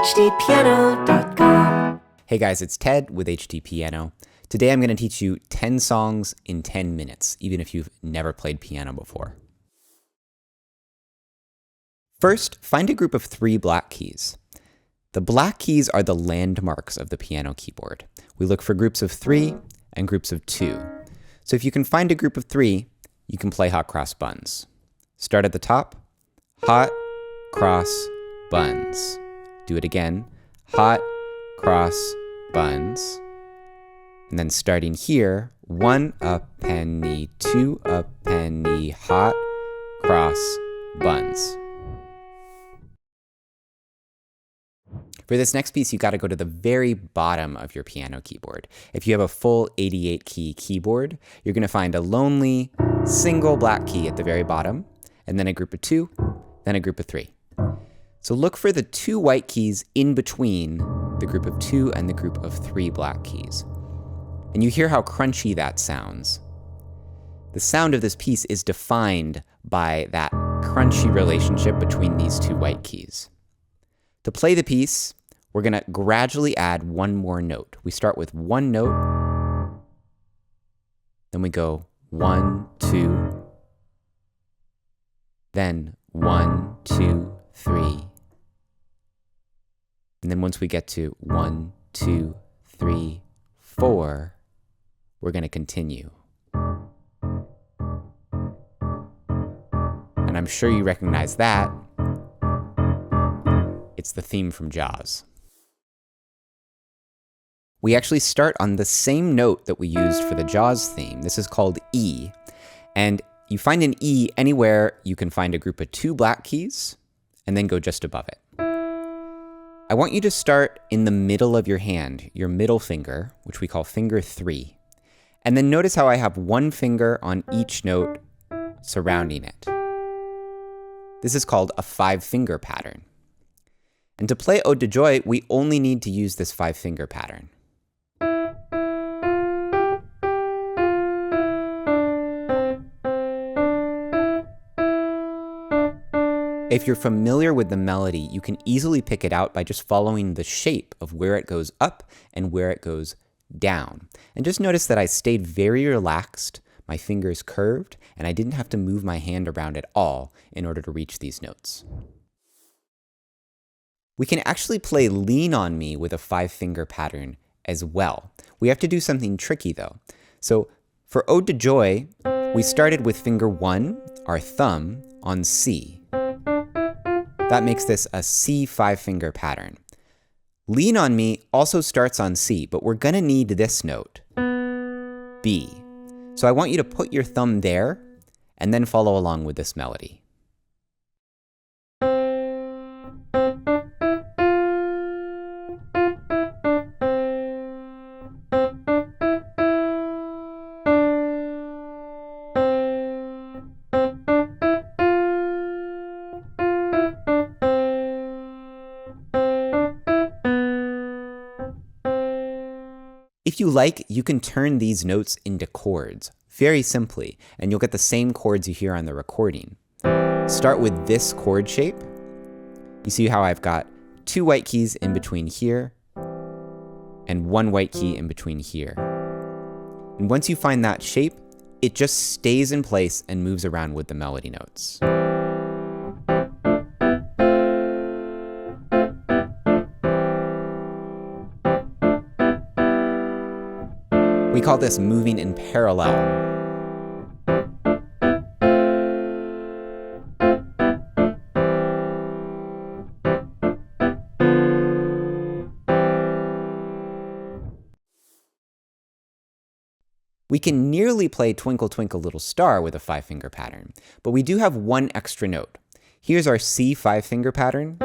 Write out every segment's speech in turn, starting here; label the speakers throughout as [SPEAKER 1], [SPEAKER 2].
[SPEAKER 1] HDpiano.com.
[SPEAKER 2] Hey guys, it's Ted with HDpiano. Today I'm going to teach you 10 songs in 10 minutes, even if you've never played piano before. First, find a group of 3 black keys. The black keys are the landmarks of the piano keyboard. We look for groups of 3 and groups of 2. So if you can find a group of 3, you can play hot cross buns. Start at the top, hot, cross, buns. Do it again, hot, cross, buns. And then starting here, 1 a penny, 2 a penny, hot, cross, buns. For this next piece, you got to go to the very bottom of your piano keyboard. If you have a full 88-key keyboard, you're going to find a lonely, single black key at the very bottom, and then a group of 2, then a group of 3. So look for the 2 white keys in between the group of 2 and the group of 3 black keys. And you hear how crunchy that sounds. The sound of this piece is defined by that crunchy relationship between these 2 white keys. To play the piece, we're going to gradually add one more note. We start with 1 note, then we go 1, 2, then 1, 2, 3. And then once we get to 1, 2, 3, 4, we're going to continue. And I'm sure you recognize that. It's the theme from Jaws. We actually start on the same note that we used for the Jaws theme. This is called E. And you find an E anywhere you can find a group of 2 black keys, and then go just above it. I want you to start in the middle of your hand, your middle finger, which we call finger 3. And then notice how I have 1 finger on each note surrounding it. This is called a 5-finger pattern. And to play Ode to Joy, we only need to use this 5-finger pattern. If you're familiar with the melody, you can easily pick it out by just following the shape of where it goes up and where it goes down. And just notice that I stayed very relaxed, my fingers curved, and I didn't have to move my hand around at all in order to reach these notes. We can actually play Lean on Me with a 5-finger pattern as well. We have to do something tricky though. So for Ode to Joy, we started with finger 1, our thumb, on C. That makes this a C 5-finger pattern. Lean on Me also starts on C, but we're gonna need this note, B. So I want you to put your thumb there and then follow along with this melody. If you like, you can turn these notes into chords, very simply, and you'll get the same chords you hear on the recording. Start with this chord shape. You see how I've got 2 white keys in between here, and 1 white key in between here. And once you find that shape, it just stays in place and moves around with the melody notes. We call this moving in parallel. We can nearly play Twinkle Twinkle Little Star with a 5-finger pattern, but we do have 1 extra note. Here's our C 5-finger pattern.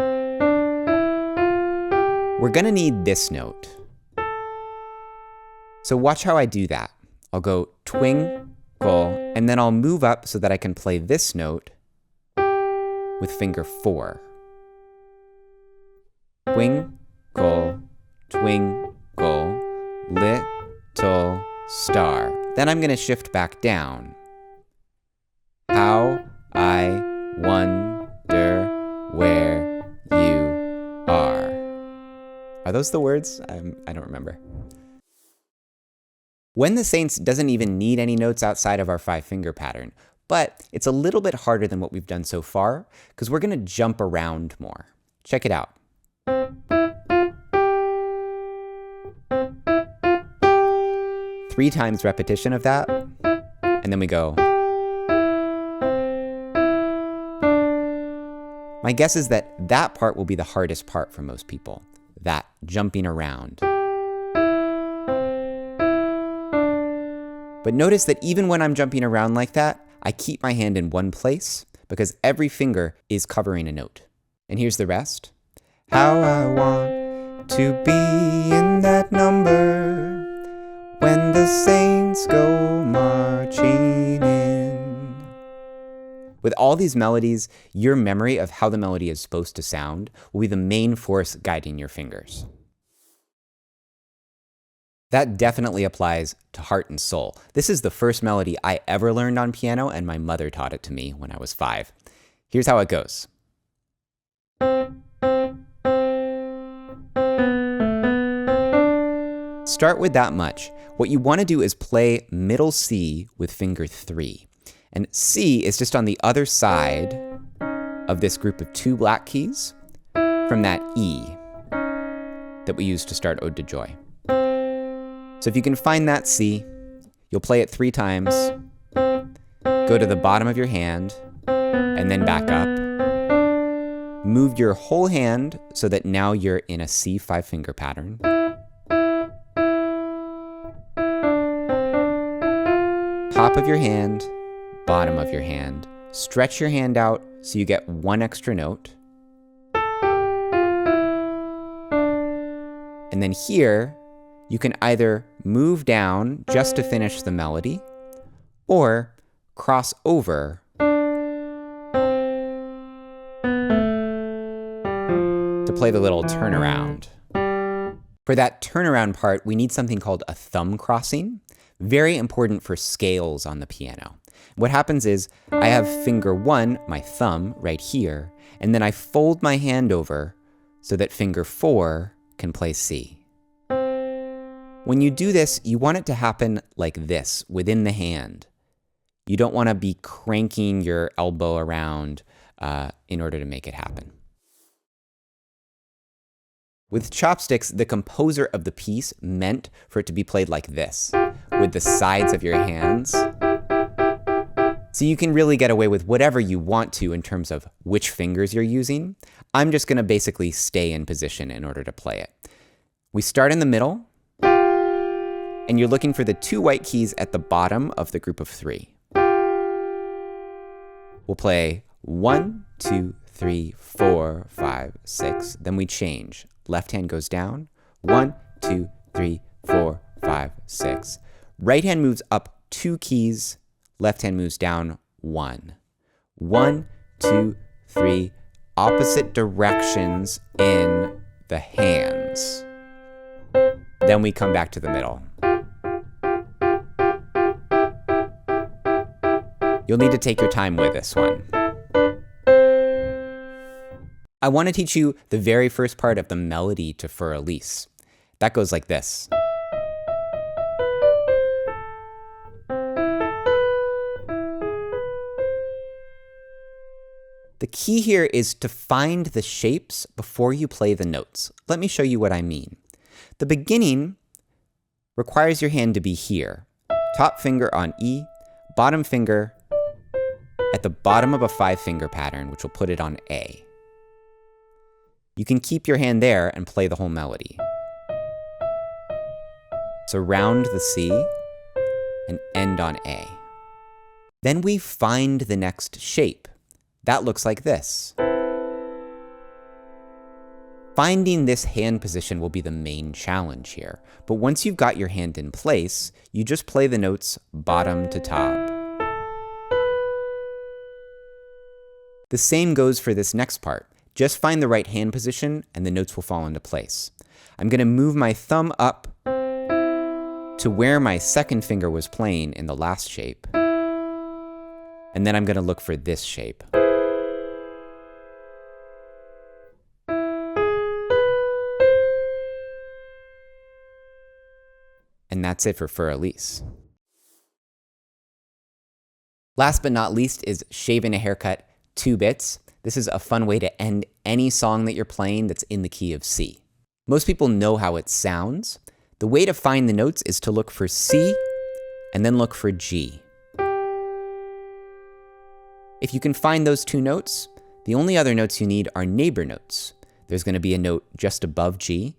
[SPEAKER 2] We're gonna need this note. So watch how I do that. I'll go twinkle, and then I'll move up so that I can play this note with finger 4. Twinkle, twinkle, little star. Then I'm going to shift back down. How I wonder where you are. Are those the words? I don't remember. When the Saints doesn't even need any notes outside of our 5-finger pattern, but it's a little bit harder than what we've done so far because we're going to jump around more. Check it out. 3 times repetition of that, and then we go. My guess is that that part will be the hardest part for most people, that jumping around. But notice that even when I'm jumping around like that, I keep my hand in one place because every finger is covering a note. And here's the rest. How I want to be in that number when the saints go marching in. With all these melodies, your memory of how the melody is supposed to sound will be the main force guiding your fingers. That definitely applies to heart and soul. This is the first melody I ever learned on piano, and my mother taught it to me when I was 5. Here's how it goes. Start with that much. What you want to do is play middle C with finger 3. And C is just on the other side of this group of 2 black keys from that E that we used to start Ode to Joy. So if you can find that C, you'll play it 3 times, go to the bottom of your hand, and then back up. Move your whole hand so that now you're in a C 5-finger pattern. Top of your hand, bottom of your hand. Stretch your hand out so you get 1 extra note. And then here, you can either move down just to finish the melody, or cross over to play the little turnaround. For that turnaround part, we need something called a thumb crossing. Very important for scales on the piano. What happens is I have finger 1, my thumb, right here, and then I fold my hand over so that finger 4 can play C. When you do this, you want it to happen like this, within the hand. You don't want to be cranking your elbow around in order to make it happen. With chopsticks, the composer of the piece meant for it to be played like this, with the sides of your hands. So you can really get away with whatever you want to in terms of which fingers you're using. I'm just going to basically stay in position in order to play it. We start in the middle, and you're looking for the 2 white keys at the bottom of the group of 3. We'll play 1, 2, 3, 4, 5, 6. Then we change. Left hand goes down. 1, 2, 3, 4, 5, 6. Right hand moves up 2 keys. Left hand moves down 1. 1, 2, 3. Opposite directions in the hands. Then we come back to the middle. You'll need to take your time with this one. I want to teach you the very first part of the melody to For Elise. That goes like this. The key here is to find the shapes before you play the notes. Let me show you what I mean. The beginning requires your hand to be here. Top finger on E, bottom finger at the bottom of a 5-finger pattern, which will put it on A. You can keep your hand there and play the whole melody. So round the C and end on A. Then we find the next shape. That looks like this. Finding this hand position will be the main challenge here. But once you've got your hand in place, you just play the notes bottom to top. The same goes for this next part. Just find the right hand position and the notes will fall into place. I'm going to move my thumb up to where my 2nd finger was playing in the last shape. And then I'm going to look for this shape. And that's it for ELISE. Last but not least is Shaving a Haircut 2 bits. This is a fun way to end any song that you're playing that's in the key of C. Most people know how it sounds. The way to find the notes is to look for C and then look for G. If you can find those 2 notes, the only other notes you need are neighbor notes. There's going to be a note just above G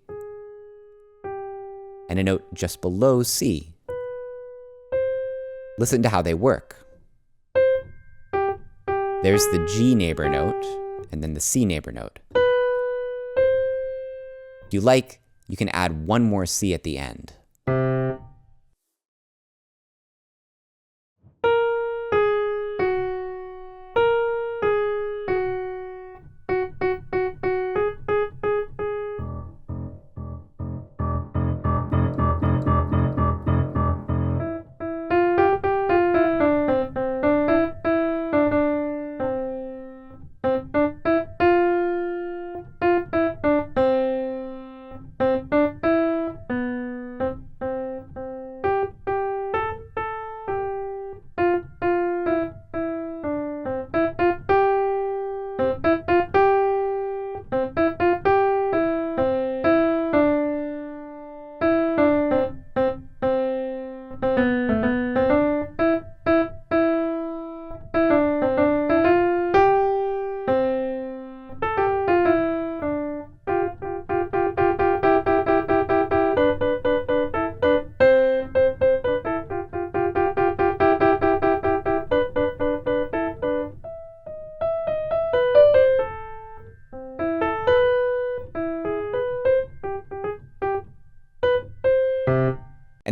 [SPEAKER 2] and a note just below C. Listen to how they work. There's the G neighbor note and then the C neighbor note. If you like, you can add one more C at the end.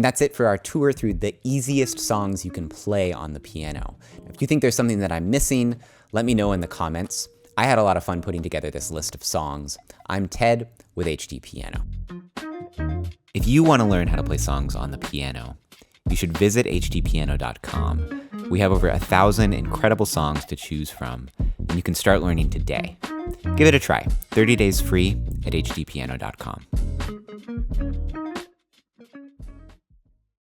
[SPEAKER 2] And that's it for our tour through the easiest songs you can play on the piano. If you think there's something that I'm missing, let me know in the comments. I had a lot of fun putting together this list of songs. I'm Ted with HDpiano. If you want to learn how to play songs on the piano, you should visit HDpiano.com. We have over 1,000 incredible songs to choose from, and you can start learning today. Give it a try. 30 days free at HDpiano.com.